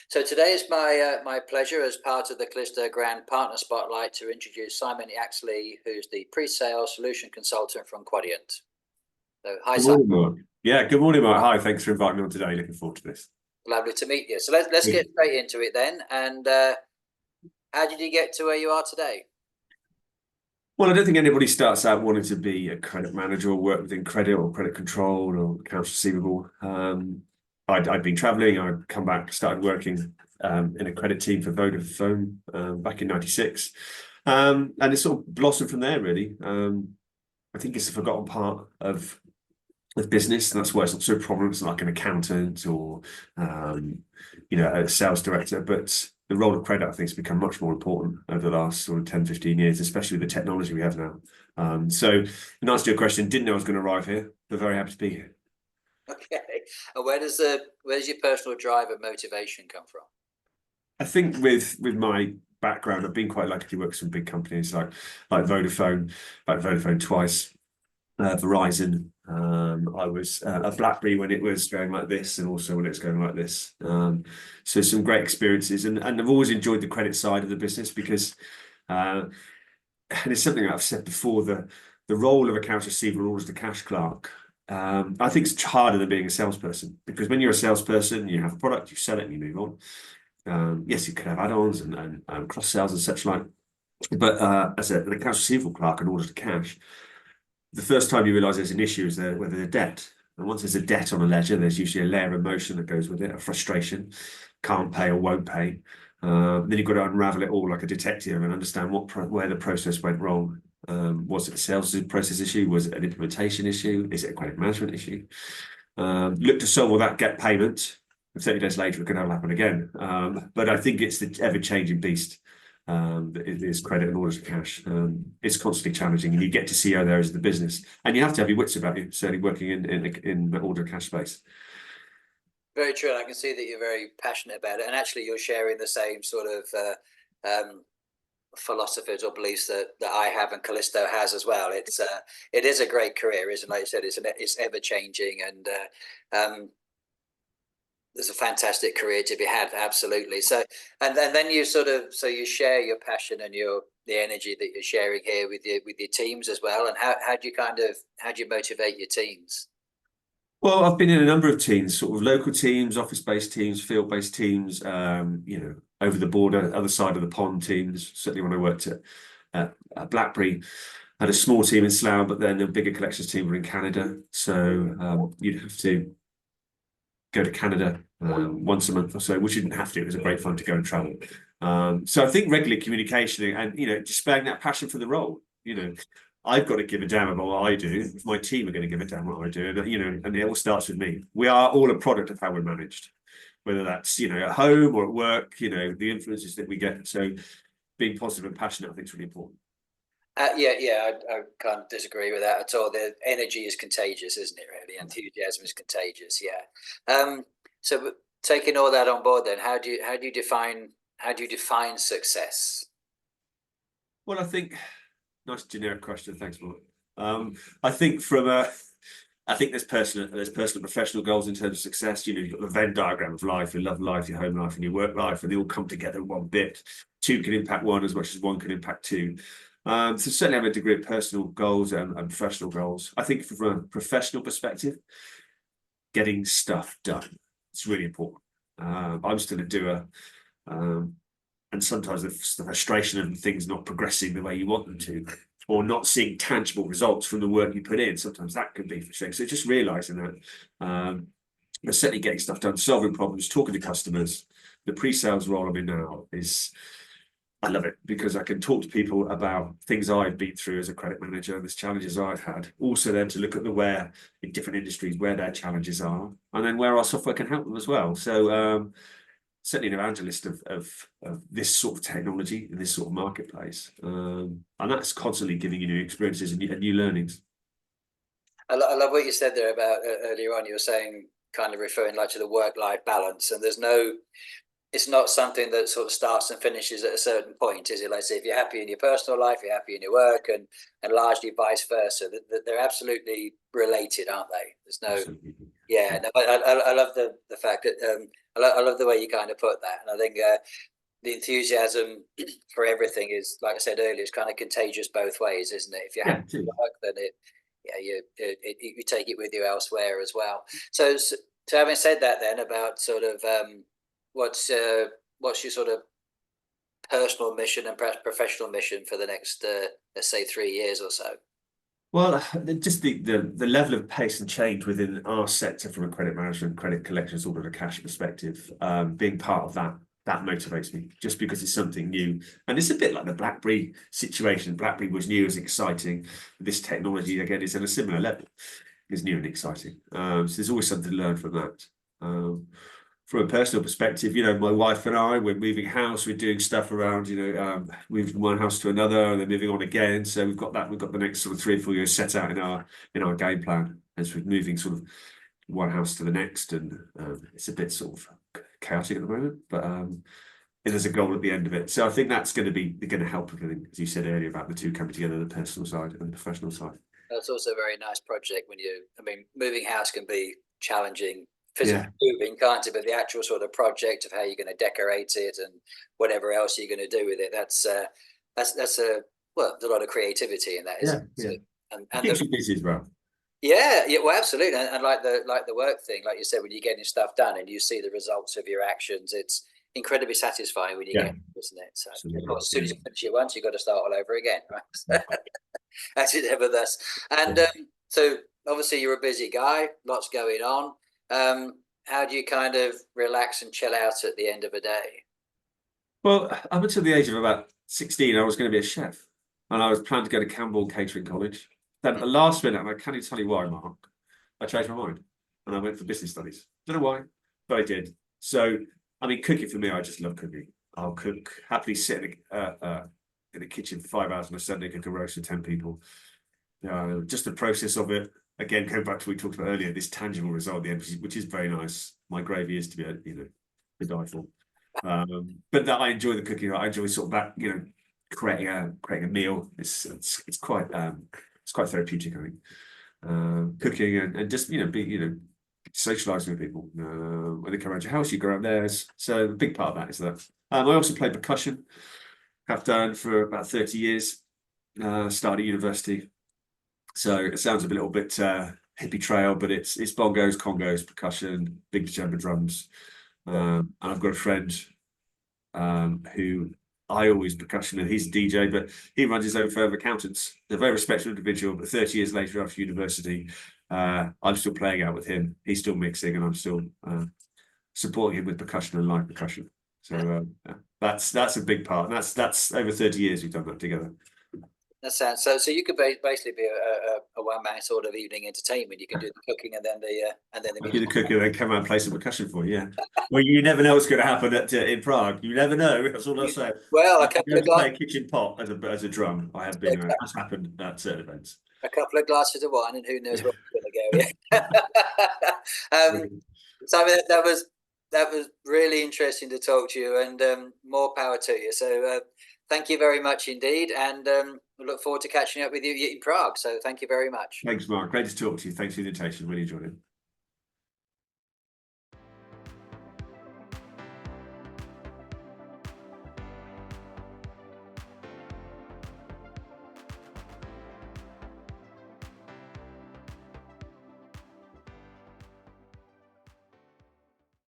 So today is my pleasure as part of the Callisto Grand Partner Spotlight to introduce Simon Yaxley, who's the pre-sale solution consultant from Quadient. So hi, Good Simon. morning, Mark. Yeah, good morning, Mark. Hi, thanks for inviting me on today. Looking forward to this. Lovely to meet you. So let's Yeah. get straight into it then. And how did you get to where you are today? Well, I don't think anybody starts out wanting to be a credit manager or work within credit or credit control or accounts receivable. I'd been traveling. I'd come back, started working in a credit team for Vodafone back in '96. And it sort of blossomed from there, really. I think it's a forgotten part of business, and that's why it's not so prominent. It's not like an accountant or a sales director, but the role of credit, I think, has become much more important over the last sort of 10, 15 years, especially with the technology we have now. So in answer to your question, didn't know I was going to arrive here, but very happy to be here. Okay. And where does your personal drive and motivation come from? I think with my background, I've been quite lucky to work with some big companies like Vodafone, twice, Verizon. I was at BlackBerry when it was going like this, and also when it's going like this. So some great experiences, and I've always enjoyed the credit side of the business because, and it's something I've said before, the role of accounts receivable and orders to cash clerk. I think it's harder than being a salesperson, because when you're a salesperson, you have a product, you sell it, and you move on. Yes, you can have add-ons and cross sales and such like, but as an accounts receivable clerk and orders to cash, the first time you realise there's an issue is whether there's a debt. And once there's a debt on a ledger, there's usually a layer of emotion that goes with it, a frustration, can't pay or won't pay. Then you've got to unravel it all like a detective and understand where the process went wrong. Was it a sales process issue? Was it an implementation issue? Is it a credit management issue? Look to solve all that, get payment. 30 days later, it can happen again. But I think it's the ever-changing beast. It is credit and orders to cash. It's constantly challenging, and you get to see how there is the business, and you have to have your wits about you. Certainly, working in the order to cash space. Very true. I can see that you're very passionate about it, and actually, you're sharing the same sort of philosophies or beliefs that I have and Callisto has as well. It is a great career, isn't it? Like you said, it's ever changing, and there's a fantastic career to be had, absolutely. So, and then you you share your passion and the energy that you're sharing here with your teams as well. And how do you motivate your teams? Well, I've been in a number of teams, sort of local teams, office-based teams, field-based teams, over the border, other side of the pond teams. Certainly when I worked at BlackBerry, I had a small team in Slough, but then a bigger collections team were in Canada. So you'd have to go to Canada once a month or so, which you didn't have to. It was a great fun to go and travel. So I think regular communication and displaying that passion for the role. I've got to give a damn about what I do. My team are going to give a damn what I do, and it all starts with me. We are all a product of how we're managed, whether that's at home or at work. The influences that we get. So being positive and passionate, I think, is really important. I can't disagree with that at all. The energy is contagious, isn't it? Really, enthusiasm is contagious. Yeah. So taking all that on board, then how do you define success? Well, I think nice generic question. Thanks, Mark. I think there's personal and professional goals in terms of success. You've got the Venn diagram of life, your love life, your home life, and your work life, and they all come together in one bit. Two can impact one as much as one can impact two. So certainly have a degree of personal goals and professional goals. I think from a professional perspective, getting stuff done, it's really important. I'm still a doer, and sometimes the frustration of things not progressing the way you want them to, or not seeing tangible results from the work you put in, sometimes that can be frustrating. So just realizing that, but certainly getting stuff done, solving problems, talking to customers. The pre-sales role I'm in now I love it because I can talk to people about things I've been through as a credit manager, and the challenges I've had. Also then to look at where in different industries, where their challenges are, and then where our software can help them as well. So certainly an evangelist of this sort of technology in this sort of marketplace. And that's constantly giving you new experiences and new learnings. I love what you said there about earlier on. You were saying, kind of referring like to the work-life balance, and it's not something that sort of starts and finishes at a certain point, is it? Like, say, if you're happy in your personal life, you're happy in your work, and largely vice versa. That they're absolutely related, aren't they? There's no, Absolutely. yeah. No, I love the fact that I love the way you kind of put that, and I think the enthusiasm for everything is, like I said earlier, it's kind of contagious both ways, isn't it? If you're happy Yeah, to work, then you take it with you elsewhere as well. So having said that, then about sort of what's your sort of personal mission and perhaps professional mission for the next let's say 3 years or so? well, just the level of pace and change within our sector from a credit management, credit collections, order to cash perspective, being part of that motivates me just because it's something new. And it's a bit like the BlackBerry situation. BlackBerry was new, as exciting. This technology, again, is at a similar level, is new and exciting. So there's always something to learn from that. From a personal perspective, my wife and I, we're moving house, we're doing stuff around, moving from one house to another, and then moving on again. So we've got the next sort of 3 or 4 years set out in our game plan as we're moving sort of one house to the next, and it's a bit sort of chaotic at the moment, but there's a goal at the end of it. So I think that's going to help, I think, as you said earlier, about the two coming together, the personal side and the professional side. That's also a very nice project moving house can be challenging physically Yeah. moving, can't it? But the actual sort of project of how you're going to decorate it and whatever else you're going to do with it, that's there's a lot of creativity in that, isn't it? Yeah. And It keeps you busy as well. yeah, well, absolutely. And like the work thing, like you said, when you're getting stuff done and you see the results of your actions, it's incredibly satisfying when you get it, isn't it? So of course, as soon as you finish it once, you've got to start all over again, right? As it ever does. And so obviously you're a busy guy, lots going on. How do you kind of relax and chill out at the end of a day? Well, up until the age of about 16, I was going to be a chef, and I was planning to go to Campbell Catering College. Then at the last minute, and I can't even tell you why, Mark, I changed my mind and I went for business studies. Don't know why, but I did. So, cooking for me, I just love cooking. I'll cook, happily sit in the kitchen for 5 hours on a Sunday, cook a roast for 10 people. Just the process of it. Again, going back to what we talked about earlier, this tangible result at the end, which is very nice. My gravy is to be, to die for. But that I enjoy the cooking. I enjoy sort of that, creating a meal. It's quite therapeutic, I think. Cooking and just being socializing with people. When they come around your house, you go around theirs. So a big part of that is that. I also play percussion. Have done for about 30 years. Started at university. So it sounds a little bit hippie trail, but it's bongos, congos, percussion, big djembe drums. And I've got a friend who I always percussion with. He's a DJ, but he runs his own firm of accountants. A very respectable individual, but 30 years later after university, I'm still playing out with him. He's still mixing, and I'm still supporting him with percussion and live percussion. So that's a big part. And that's over 30 years we've done that together. That sounds so. So you could basically be a one-man sort of evening entertainment. You can do the cooking and then the Do the music. cooking and then come out and play some percussion for you. Yeah. Well, you never know what's going to happen in Prague. You never know. That's all I'll say. Well, I've been able to play a kitchen pot as a drum. I have been. That's happened at certain events. a couple of glasses of wine, and who knows where we're going to go. Yeah. So that was really interesting to talk to you, and more power to you. So thank you very much indeed, and we look forward to catching up with you in Prague. So thank you very much. Thanks, Mark. Great to talk to you. Thanks for the invitation. Really enjoyed it.